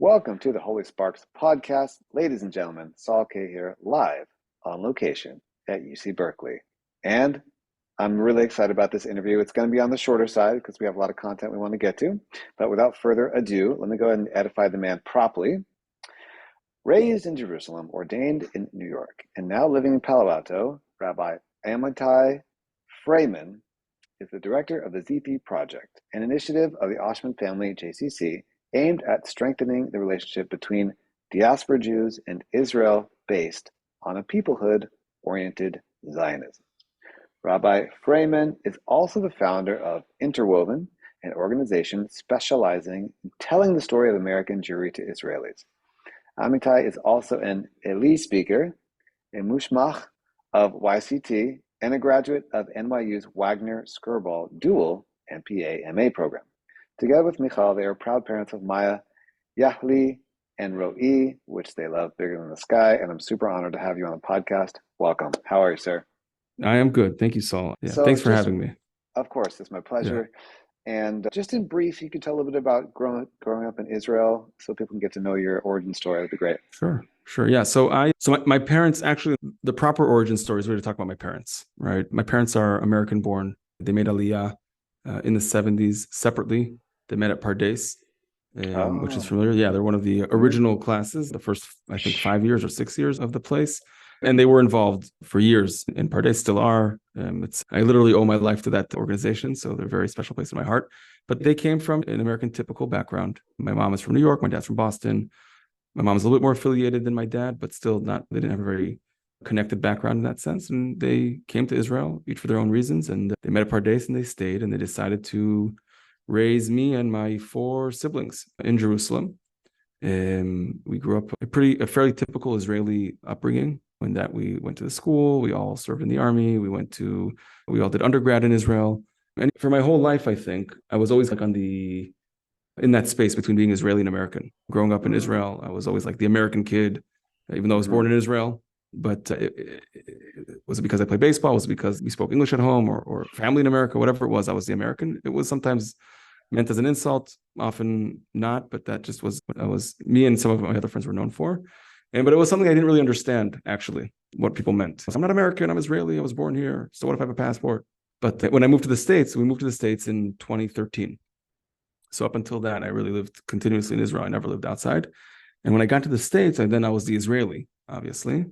Welcome to the Holy Sparks podcast. Ladies and gentlemen, Saul K here, live on location at UC Berkeley. And I'm really excited about this interview. It's going to be on the shorter side because we have a lot of content we want to get to. But without further ado, let me go ahead and edify the man properly. Raised in Jerusalem, ordained in New York, and now living in Palo Alto, Rabbi Amitai Fraiman is the director of the ZP Project, an initiative of the Oshman Family JCC aimed at strengthening the relationship between Diaspora Jews and Israel based on a peoplehood-oriented Zionism. Rabbi Fraiman is also the founder of Interwoven, an organization specializing in telling the story of American Jewry to Israelis. Amitai is also an Eli speaker, a musmach of YCT, and a graduate of NYU's Wagner Skirball dual MPA-MA program. Together with Michal, they are proud parents of Maya, Yahli and Roee, which they love bigger than the sky, and I'm super honored to have you on the podcast. Welcome. How are you, sir? I am good. Thank you, Saul. Yeah, so thanks for having me. Of course, it's my pleasure. Yeah. And just in brief, you could tell a little bit about growing up in Israel so people can get to know your origin story. That'd be great. Sure. Yeah. So my parents, actually, the proper origin story is really to talk about my parents, right? My parents are American born. They made Aliyah in the 70s separately. They met at Pardes, which is familiar. Yeah, they're one of the original classes, the first, I think, 5 years or 6 years of the place. And they were involved for years, and Pardes still are. I literally owe my life to that organization, so they're a very special place in my heart. But they came from an American typical background. My mom is from New York, my dad's from Boston. My mom's a little bit more affiliated than my dad, but still not, they didn't have a very connected background in that sense. And they came to Israel, each for their own reasons, and they met at Pardes and they stayed, and they decided to raise me and my 4 siblings in Jerusalem. We grew up a fairly typical Israeli upbringing. In that we went to the school, we all served in the army, we all did undergrad in Israel. And for my whole life, I think, I was always like in that space between being Israeli and American. Growing up in Israel, I was always like the American kid, even though I was born in Israel. But was it because I played baseball? Was it because we spoke English at home or family in America? Whatever it was, I was the American. It was sometimes meant as an insult, often not, but that just was what I was, me and some of my other friends were known for. But it was something I didn't really understand, actually, what people meant. So I'm not American, I'm Israeli, I was born here. So what if I have a passport? But when I moved to the States, we moved to the States in 2013. So up until that, I really lived continuously in Israel. I never lived outside. And when I got to the States, I was the Israeli, obviously,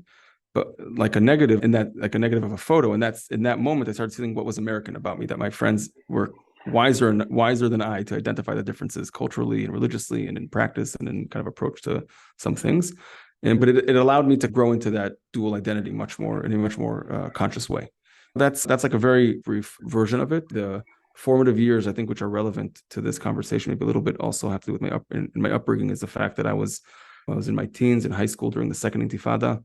but like a negative of a photo. And that's in that moment, I started seeing what was American about me, that my friends were wiser than I to identify the differences culturally and religiously and in practice and in kind of approach to some things. But it allowed me to grow into that dual identity in a much more conscious way. That's like a very brief version of it. The formative years, I think, which are relevant to this conversation, maybe a little bit also have to do with my upbringing, is the fact that I was in my teens in high school during the second Intifada,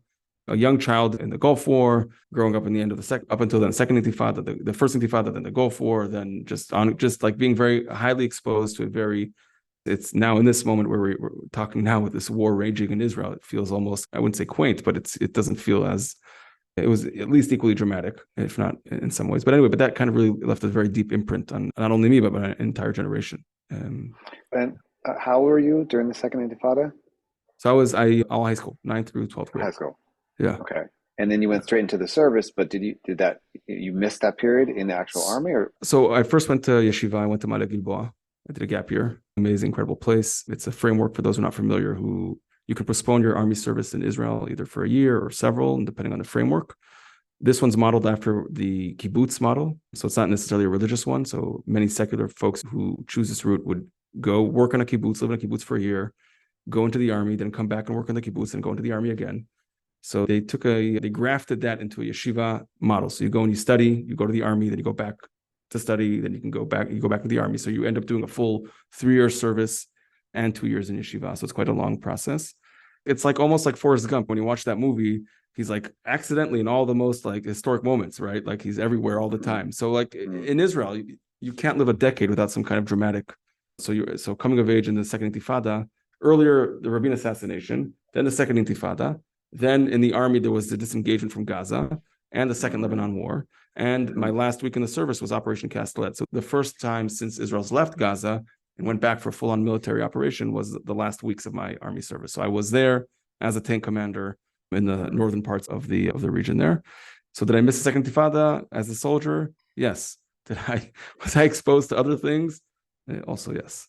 a young child in the Gulf War, growing up in the end of up until then, second Intifada, the first Intifada, then the Gulf War, then just like being very highly exposed to a very. It's now in this moment where we're talking now with this war raging in Israel, it feels almost, I wouldn't say quaint, but it doesn't feel as, it was at least equally dramatic, if not in some ways. But anyway, that kind of really left a very deep imprint on not only me, but an entire generation. And how were you during the second Intifada? So I was all high school, 9th through 12th grade. High school. Yeah. Okay. And then you went straight into the service, but you missed that period in the actual army? Or? So I first went to Yeshiva, I went to Mala Gilboa. I did a gap year. Amazing, incredible place. It's a framework for those who are not familiar, who you can postpone your army service in Israel either for a year or several, depending on the framework. This one's modeled after the kibbutz model. So it's not necessarily a religious one. So many secular folks who choose this route would go work on a kibbutz, live in a kibbutz for a year, go into the army, then come back and work on the kibbutz and go into the army again. So they grafted that into a yeshiva model. So you go and you study, you go to the army, then you go back to study, then you go back to the army. So you end up doing a full 3-year service and 2 years in yeshiva. So it's quite a long process. It's like almost like Forrest Gump. When you watch that movie, he's like accidentally in all the most like historic moments, right? Like he's everywhere all the time. So like in Israel, you can't live a decade without some kind of dramatic. So coming of age in the second Intifada, earlier the Rabin assassination, then the second Intifada, then in the army there was the disengagement from Gaza and the second Lebanon war. And my last week in the service was Operation Castellet. So the first time since Israel's left Gaza and went back for a full-on military operation was the last weeks of my army service. So I was there as a tank commander in the northern parts of the region there. So did I miss the Second Intifada as a soldier? Yes. Was I exposed to other things? Also, yes.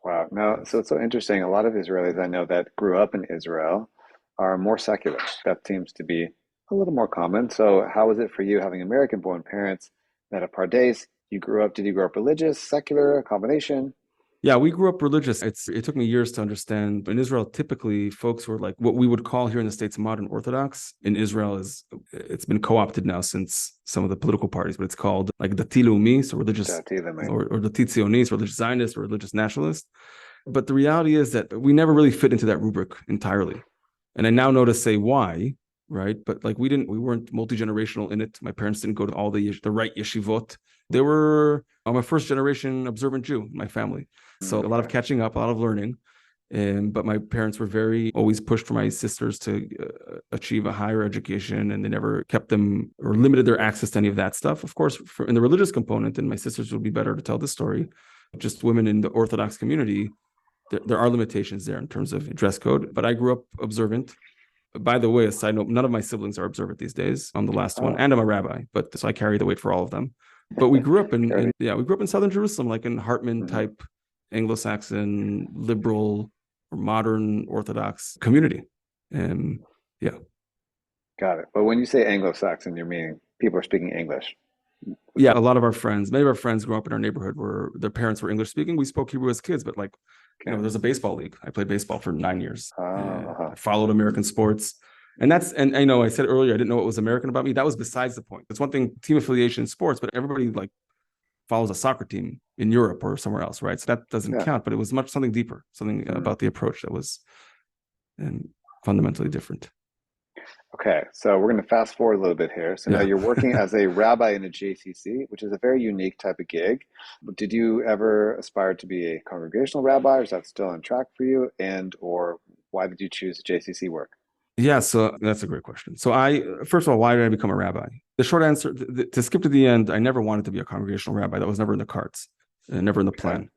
Wow. No, so it's so interesting. A lot of Israelis I know that grew up in Israel are more secular. That seems to be a little more common. So how was it for you having American-born parents that at Pardes, did you grow up religious, secular, a combination? Yeah, we grew up religious. It took me years to understand. In Israel, typically, folks were like what we would call here in the States modern Orthodox. In Israel, it's been co-opted now since some of the political parties, but it's called like Dati Leumi, so religious, or Dati Tzionist, religious Zionist, or religious nationalist. But the reality is that we never really fit into that rubric entirely. And I now know to say why, right? But like we weren't multi-generational in it. My parents didn't go to all the right yeshivot. They were, I'm a first generation observant Jew in my family. So a lot of catching up, a lot of learning. But my parents were always pushed for my sisters to achieve a higher education, and they never kept them or limited their access to any of that stuff. Of course, in the religious component, and my sisters would be better to tell this story, just women in the Orthodox community, there are limitations there in terms of dress code. But I grew up observant. By the way, a side note, none of my siblings are observant these days. I'm the last one, and I'm a rabbi, so I carry the weight for all of them. But we grew up in southern Jerusalem, like in Hartman type Anglo-Saxon, liberal, or modern Orthodox community. Yeah. Got it. But when you say Anglo-Saxon, you're meaning people are speaking English. Yeah, a lot of many of our friends grew up in our neighborhood where their parents were English speaking. We spoke Hebrew as kids, but there's a baseball league. I played baseball for 9 years. I followed American sports. And I know I said earlier, I didn't know what was American about me. That was besides the point. It's one thing, team affiliation in sports, but everybody follows a soccer team in Europe or somewhere else, right? So that doesn't count, but it was something deeper, something about the approach that was fundamentally different. Okay, so we're going to fast forward a little bit here. So now you're working as a rabbi in a JCC, which is a very unique type of gig. Did you ever aspire to be a congregational rabbi, or is that still on track for you? Or why did you choose JCC work? Yeah, so that's a great question. So first of all, why did I become a rabbi? The short answer, to skip to the end, I never wanted to be a congregational rabbi. That was never in the cards, never in the plan.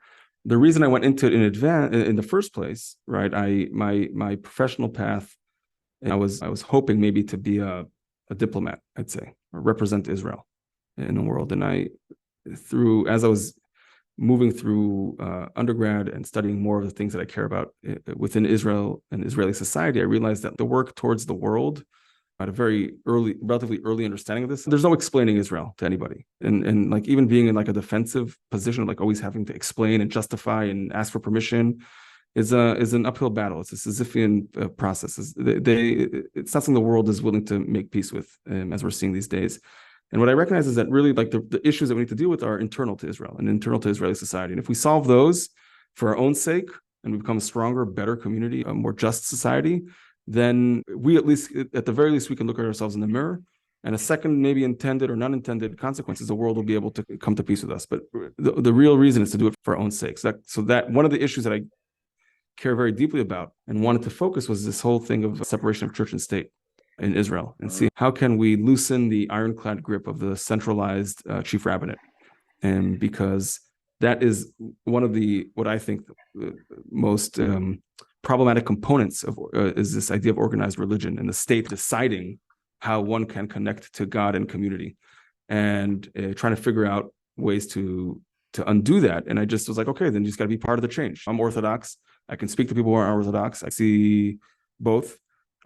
The reason I went into it in the first place, right? My professional path, I was hoping maybe to be a diplomat, I'd say, or represent Israel in the world. And as I was moving through undergrad and studying more of the things that I care about within Israel and Israeli society, I realized that the work towards the world, I had a relatively early understanding of this. There's no explaining Israel to anybody. And even being in a defensive position, always having to explain and justify and ask for permission is an uphill battle. It's a Sisyphean process. It's not something the world is willing to make peace with, as we're seeing these days. And what I recognize is that really the issues that we need to deal with are internal to Israel and internal to Israeli society. And if we solve those for our own sake and we become a stronger, better community, a more just society, then at the very least, we can look at ourselves in the mirror. And a second, maybe intended or non-intended consequences, the world will be able to come to peace with us. But the real reason is to do it for our own sake. So that one of the issues that I care very deeply about and wanted to focus was this whole thing of separation of church and state in Israel, and see how can we loosen the ironclad grip of the centralized chief rabbinate. And because that is one of what I think most problematic components of is this idea of organized religion and the state deciding how one can connect to God and community, and trying to figure out ways to undo that. And I just was like, okay, then you just got to be part of the change. I'm Orthodox. I can speak to people who are Orthodox. I see both.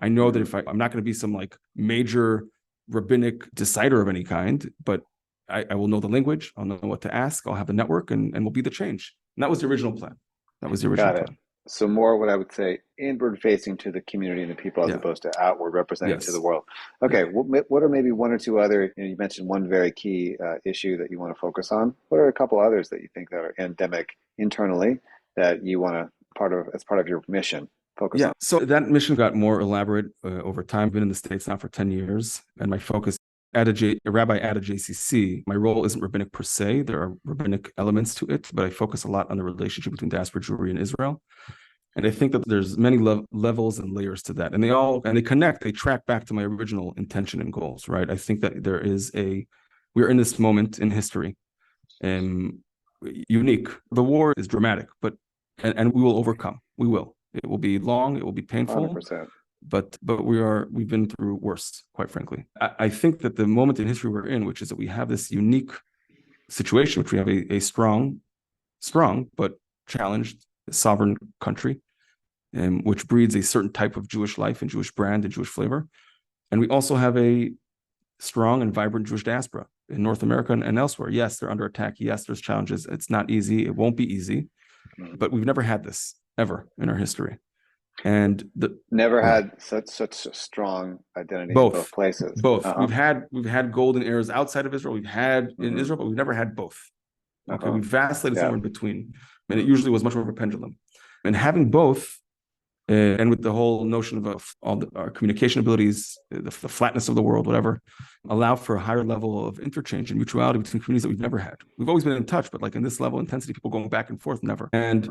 I know that if I'm not going to be some major rabbinic decider of any kind, but I will know the language. I'll know what to ask. I'll have the network, and we'll be the change. And that was the original plan. Got it. So more what I would say inward facing to the community and the people as opposed to outward representing to the world. Okay. What are maybe one or two other, you mentioned one very key issue that you want to focus on. What are a couple others that you think that are endemic internally that you want to as part of your mission? Yeah, so that mission got more elaborate over time. I've been in the States now for 10 years, and my focus a rabbi at a JCC, my role isn't rabbinic per se. There are rabbinic elements to it, but I focus a lot on the relationship between Diaspora Jewry and Israel. And I think that there's many levels and layers to that. And they track back to my original intention and goals, right? I think that we're in this moment in history unique. The war is dramatic, but and we will overcome. We will. It will be long. It will be painful. 100%. But we've been through worse, quite frankly. I think that the moment in history we're in, which is that we have this unique situation, which we have a strong but challenged sovereign country, which breeds a certain type of Jewish life and Jewish brand and Jewish flavor. And we also have a strong and vibrant Jewish diaspora in North America and elsewhere. Yes, they're under attack. Yes, there's challenges. It's not easy. It won't be easy. But we've never had this ever in our history. And never had such a strong identity in both places. Both. We've had golden eras outside of Israel. We've had in Israel, but we've never had both. Okay, we've vacillated somewhere in between, and it usually was much more of a pendulum. And having both, and with the whole notion of all our communication abilities, the flatness of the world, whatever, allow for a higher level of interchange and mutuality between communities that we've never had. We've always been in touch, but like in this level of intensity, people going back and forth, never. And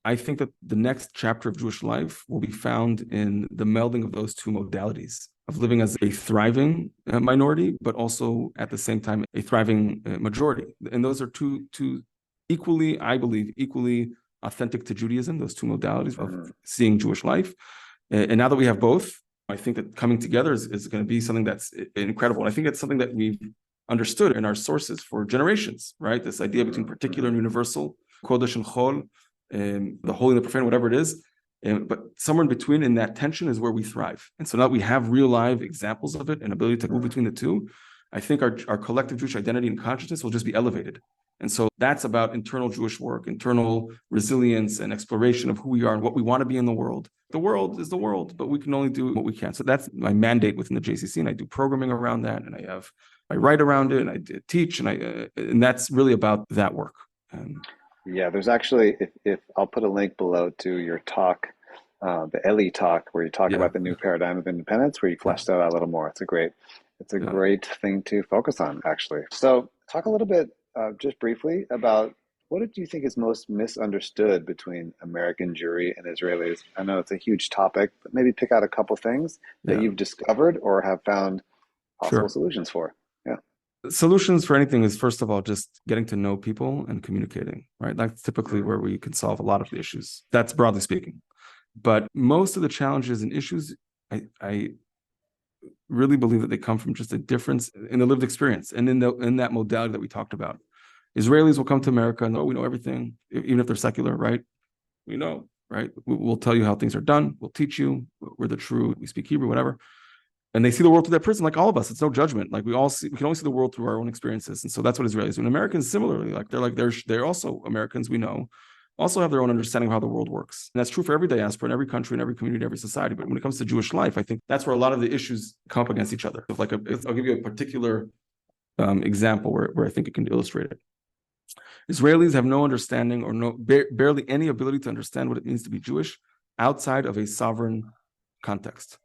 I think that the next chapter of Jewish life will be found in the melding of those two modalities of living as a thriving minority, but also at the same time a thriving majority. And those are two equally, I believe, equally authentic to Judaism, those two modalities of seeing Jewish life. And now that we have both, I think that coming together is going to be something that's incredible. And I think it's something that we've understood in our sources for generations, right? This idea between particular and universal, Kodesh and Chol, the holy and the profane, whatever it is. But somewhere in between, in that tension, is where we thrive. And so now that we have real live examples of it and ability to move between the two, I think our collective Jewish identity and consciousness will just be elevated. And so that's about internal Jewish work, internal resilience and exploration of who we are and what we want to be in the world. The world is the world, but we can only do what we can. So that's my mandate within the JCC, and I do programming around that, and I write around it, and I teach, and that's really about that work. Yeah, there's actually, if I'll put a link below to your talk, the Eli talk, where you talk about the new paradigm of independence, where you fleshed that out a little more. It's a great thing to focus on, actually. So talk a little bit, just briefly, about what do you think is most misunderstood between American Jewry and Israelis? I know it's a huge topic, but maybe pick out a couple things that you've discovered or have found possible solutions for. Solutions for anything is, first of all, just getting to know people and communicating, right? That's typically where we can solve a lot of the issues. That's broadly speaking. But most of the challenges and issues, I really believe that they come from just a difference in the lived experience and in that modality that we talked about. Israelis will come to America and we know everything, even if they're secular, right? We know, right? We'll tell you how things are done. We'll teach you. We're the true, we speak Hebrew, whatever. And they see the world through that prism, like all of us. It's no judgment. Like we can only see the world through our own experiences. And so that's what Israelis do. And Americans similarly, they're also Americans, we know, also have their own understanding of how the world works. And that's true for every diaspora, in every country, in every community, every society. But when it comes to Jewish life, I think that's where a lot of the issues come up against each other. I'll give you a particular example where I think it can illustrate it. Israelis have no understanding or barely any ability to understand what it means to be Jewish outside of a sovereign context.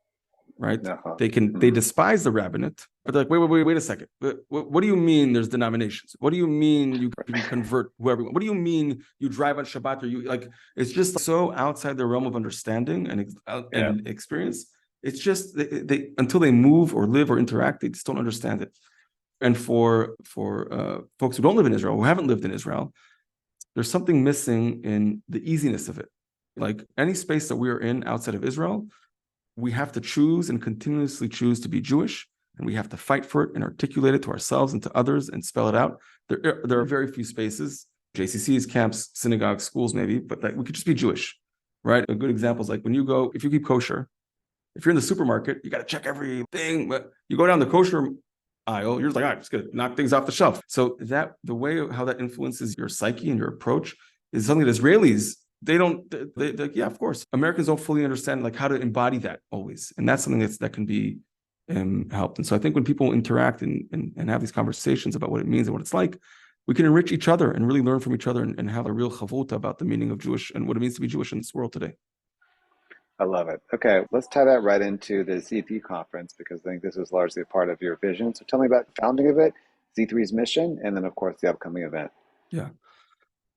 Right? They despise the rabbinate, but they're like, wait a second. What do you mean there's denominations? What do you mean you can convert whoever? What do you mean you drive on Shabbat or you like? It's just so outside their realm of understanding and experience. It's just they until they move or live or interact, they just don't understand it. And for folks who don't live in Israel, who haven't lived in Israel, there's something missing in the easiness of it. Like any space that we are in outside of Israel, we have to choose and continuously choose to be Jewish, and we have to fight for it and articulate it to ourselves and to others and spell it out. There are very few spaces, JCCs, camps, synagogues, schools maybe, but like we could just be Jewish, right? A good example is like when if you keep kosher, if you're in the supermarket, you got to check everything, but you go down the kosher aisle, you're just like, all right, just gonna knock things off the shelf. So the way how that influences your psyche and your approach is something that Israelis, they're like, yeah, of course. Americans don't fully understand like how to embody that always. And that's something that can be helped. And so I think when people interact and have these conversations about what it means and what it's like, we can enrich each other and really learn from each other and have a real chavuta about the meaning of Jewish and what it means to be Jewish in this world today. I love it. Okay, let's tie that right into the Z3 conference, because I think this is largely a part of your vision. So tell me about the founding of it, Z3's mission, and then of course the upcoming event. Yeah.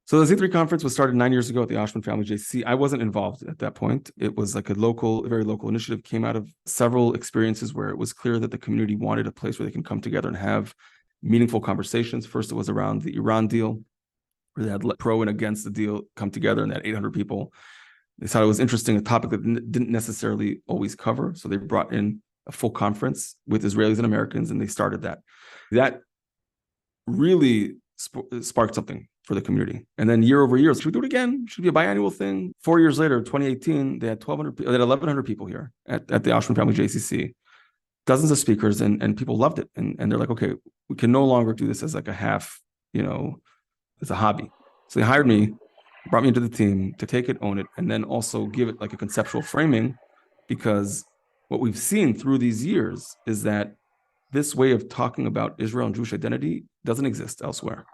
So the Z3 conference was started 9 years ago at the Oshman Family JCC. I wasn't involved at that point. It was like a very local initiative, came out of several experiences where it was clear that the community wanted a place where they can come together and have meaningful conversations. First, it was around the Iran deal, where they had pro and against the deal come together, and they had 800 people. They thought it was interesting, a topic that didn't necessarily always cover. So they brought in a full conference with Israelis and Americans, and they started that. That really sparked something for the community. And then year over year, should we do it again? Should be a biannual thing. 4 years later, 2018, they had 1,100 people here at the Oshman Family JCC, dozens of speakers, and people loved it. And they're like, okay, we can no longer do this as like a half, as a hobby. So they hired me, brought me into the team to take it, own it, and then also give it like a conceptual framing, because what we've seen through these years is that this way of talking about Israel and Jewish identity doesn't exist elsewhere,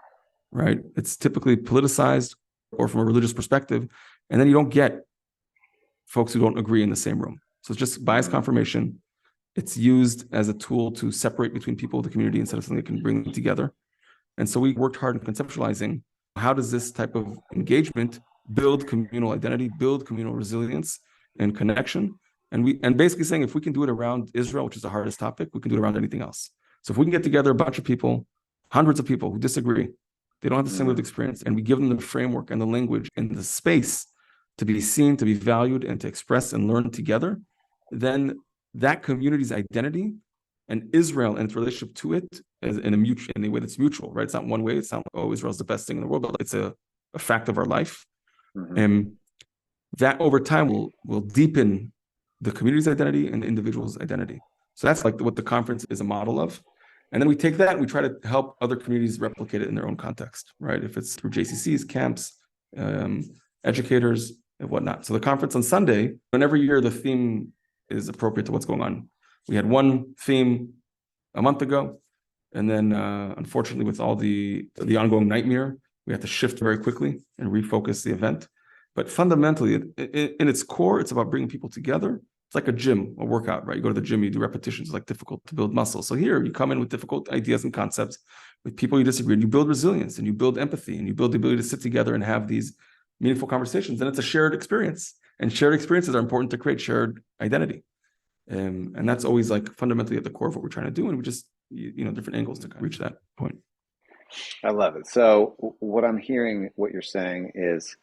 right? It's typically politicized or from a religious perspective, and then you don't get folks who don't agree in the same room. So it's just bias confirmation. It's used as a tool to separate between people of the community instead of something that can bring them together. And so we worked hard in conceptualizing how does this type of engagement build communal identity, build communal resilience and connection. And basically saying, if we can do it around Israel, which is the hardest topic, we can do it around anything else. So if we can get together a bunch of people, hundreds of people who disagree, they don't have the same lived experience, and we give them the framework and the language and the space to be seen, to be valued, and to express and learn together, then that community's identity and Israel and its relationship to it is in a way that's mutual, right? It's not one way. It's not, oh, Israel's the best thing in the world, but it's a fact of our life. And that over time will deepen the community's identity and the individual's identity. So that's like what the conference is a model of. And then we take that and we try to help other communities replicate it in their own context, right? If it's through JCCs, camps, educators, and whatnot. So the conference on Sunday, and every year the theme is appropriate to what's going on. We had one theme a month ago, and then unfortunately with all the ongoing nightmare, we had to shift very quickly and refocus the event. But fundamentally, in its core, it's about bringing people together. It's like a gym, a workout, right? You go to the gym, you do repetitions, it's like difficult to build muscle. So here you come in with difficult ideas and concepts with people you disagree, and you build resilience and you build empathy and you build the ability to sit together and have these meaningful conversations. And it's a shared experience, and shared experiences are important to create shared identity. And that's always like fundamentally at the core of what we're trying to do. And we just, different angles to reach that point. I love it. So what I'm hearing, what you're saying is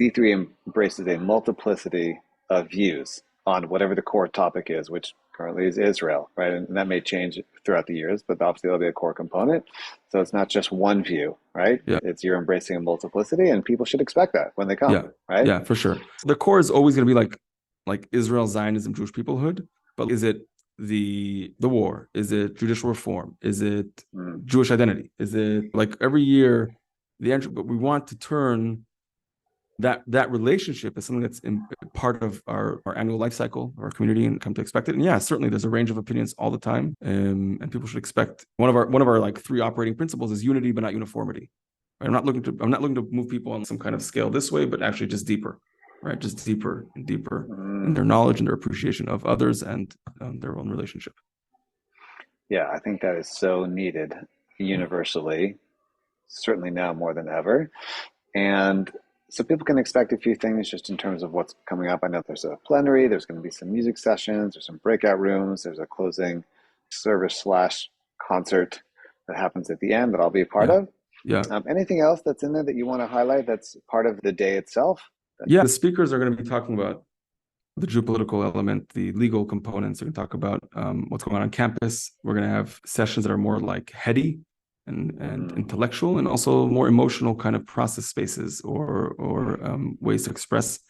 C3 embraces a multiplicity of views on whatever the core topic is, which currently is Israel, right? And that may change throughout the years, but obviously there'll be a core component. So it's not just one view, right? Yeah. It's you're embracing a multiplicity, and people should expect that when they come, right? Yeah, for sure. So the core is always going to be like Israel, Zionism, Jewish peoplehood. But is it the war? Is it judicial reform? Is it Jewish identity? Is it like every year but we want to turn that relationship is something that's part of our annual life cycle of our community, and come to expect it. And yeah, certainly there's a range of opinions all the time, and people should expect one of our like 3 operating principles is unity but not uniformity. Right? I'm not looking to move people on some kind of scale this way, but actually just deeper, right? Just deeper and deeper in their knowledge and their appreciation of others and their own relationship. Yeah, I think that is so needed universally, certainly now more than ever. And so people can expect a few things just in terms of what's coming up. I know there's a plenary, there's going to be some music sessions, there's some breakout rooms, there's a closing service / concert that happens at the end that I'll be a part of. Yeah. Anything else that's in there that you want to highlight that's part of the day itself? Yeah, the speakers are going to be talking about the geopolitical element, the legal components. They're going to talk about what's going on campus. We're going to have sessions that are more like heady and intellectual, and also more emotional kind of process spaces or ways to express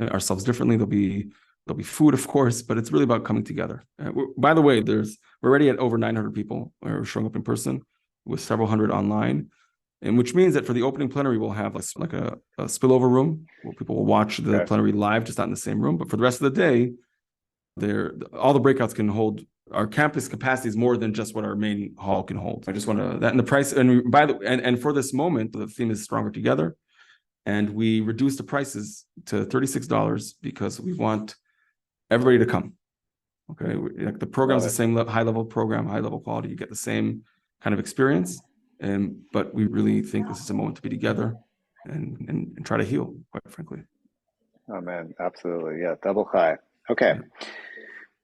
ourselves differently. There'll be food, of course, but it's really about coming together. By the way, we're already at over 900 people who are showing up in person, with several hundred online, and which means that for the opening plenary, we'll have like a spillover room where people will watch the plenary live, just not in the same room. But for the rest of the day, all the breakouts can hold. Our campus capacity is more than just what our main hall can hold. I just want to that, and the price, and for this moment, the theme is Stronger Together, and we reduced the prices to $36 because we want everybody to come. Okay, the program's the same high level program, high level quality. You get the same kind of experience, but we really think this is a moment to be together and try to heal, quite frankly. Oh man, absolutely, yeah, double high. Okay.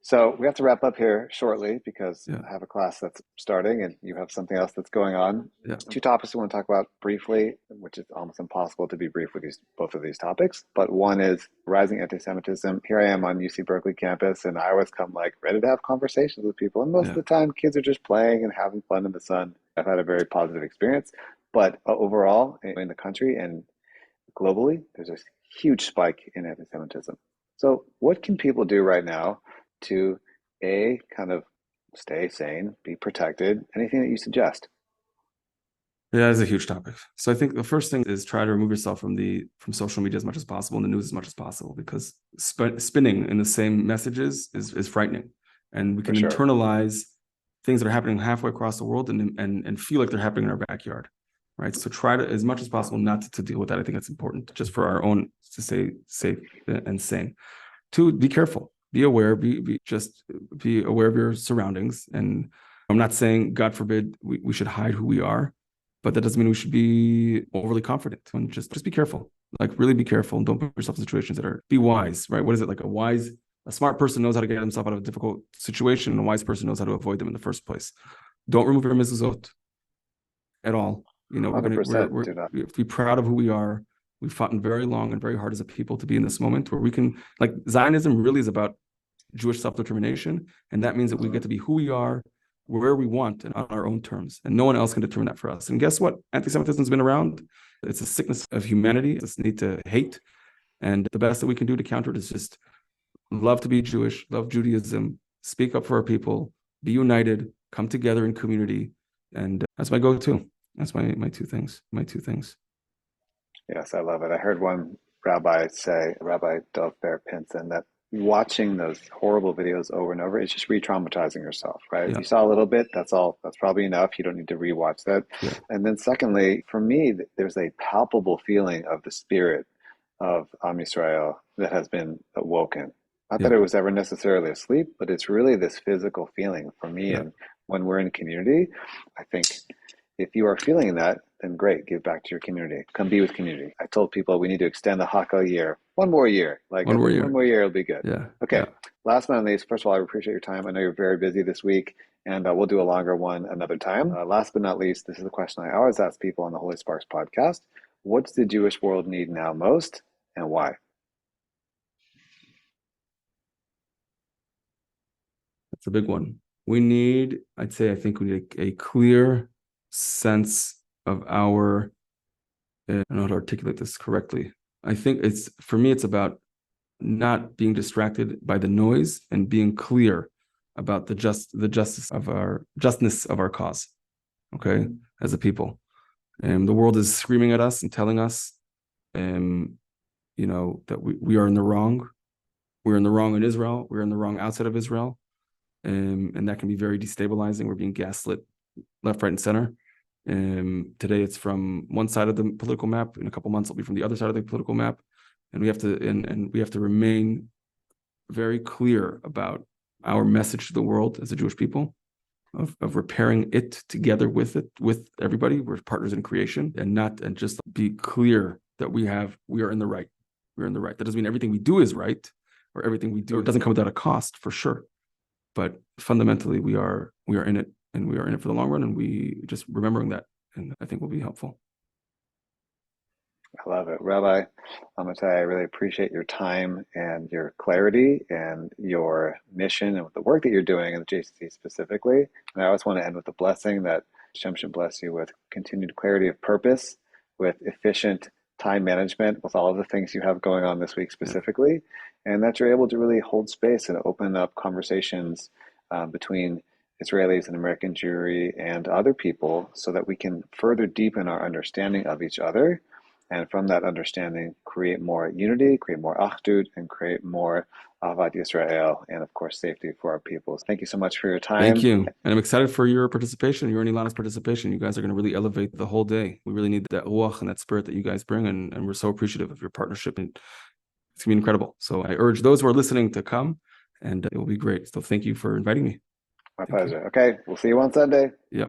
So we have to wrap up here shortly because Yeah. I have a class that's starting and you have something else that's going on. Yeah. Two topics we want to talk about briefly, which is almost impossible to be brief with both of these topics. But one is rising anti-Semitism. Here I am on UC Berkeley campus, and I always come like ready to have conversations with people. And most of the time, kids are just playing and having fun in the sun. I've had a very positive experience. But overall, in the country and globally, there's a huge spike in anti-Semitism. So what can people do right now to kind of stay sane, be protected? Anything that you suggest? Yeah, it's a huge topic. So I think the first thing is try to remove yourself from social media as much as possible and the news as much as possible, because spinning in the same messages is frightening, and we can internalize things that are happening halfway across the world and feel like they're happening in our backyard, right? So try to, as much as possible, not to deal with that. I think that's important just for our own, to stay safe and sane. Two, be careful. Be aware, be aware of your surroundings. And I'm not saying, God forbid, we should hide who we are, but that doesn't mean we should be overly confident. And just be careful. Like, really be careful, and don't put yourself in situations that are, be wise, right? What is it? Like a smart person knows how to get himself out of a difficult situation, and a wise person knows how to avoid them in the first place. Don't remove your mezuzot at all. You know, we have to be proud of who we are. We've fought very long and very hard as a people to be in this moment where we can, like, Zionism really is about Jewish self-determination. And that means that we get to be who we are, where we want, and on our own terms. And no one else can determine that for us. And guess what? Anti-Semitism has been around. It's a sickness of humanity. It's this need to hate. And the best that we can do to counter it is just love to be Jewish, love Judaism, speak up for our people, be united, come together in community. And that's my go-to. That's my two things. Yes, I love it. I heard one rabbi say, Rabbi Dov Ber Pinson, that watching those horrible videos over and over, it's just re-traumatizing yourself, right? If you saw a little bit, that's all. That's probably enough. You don't need to rewatch that. Yeah. And then secondly, for me, there's a palpable feeling of the spirit of Am Yisrael that has been awoken. Not that it was ever necessarily asleep, but it's really this physical feeling for me. And when we're in community, I think if you are feeling that, then great, give back to your community. Come be with community. I told people we need to extend the Hanukkah year. One more year. One more year, it'll be good. Yeah. Okay. Yeah. Last but not least, first of all, I appreciate your time. I know you're very busy this week, and we'll do a longer one another time. Last but not least, this is the question I always ask people on the Holy Sparks podcast. What's the Jewish world need now most, and why? That's a big one. We need a clear sense of our, I don't know how to articulate this correctly. I think for me, it's about not being distracted by the noise and being clear about the justness of our cause. Okay, as a people, and the world is screaming at us and telling us, that we are in the wrong. We're in the wrong in Israel. We're in the wrong outside of Israel, and that can be very destabilizing. We're being gaslit left, right, and center. Today it's from one side of the political map. In a couple months, it'll be from the other side of the political map, and we have to remain very clear about our message to the world as a Jewish people, of repairing it together with everybody. We're partners in creation, and just be clear that we are in the right. We're in the right. That doesn't mean everything we do is right, or everything we do doesn't come without a cost, for sure. But fundamentally, we are in it. And we are in it for the long run, and we just remembering that, and I think will be helpful. I love it. Rabbi Amitai, I really appreciate your time and your clarity and your mission and the work that you're doing in the JCC specifically. And I always want to end with a blessing that Hashem should bless you with continued clarity of purpose, with efficient time management, with all of the things you have going on this week specifically, and that you're able to really hold space and open up conversations between Israelis and American Jewry and other people so that we can further deepen our understanding of each other. And from that understanding, create more unity, create more achdut, and create more Ahavat Yisrael, and of course, safety for our peoples. Thank you so much for your time. Thank you. And I'm excited for your participation, your and Ilana's participation. You guys are going to really elevate the whole day. We really need that ruach and that spirit that you guys bring, and we're so appreciative of your partnership. And it's going to be incredible. So I urge those who are listening to come, and it will be great. So thank you for inviting me. My pleasure. Okay, we'll see you on Sunday. Yep.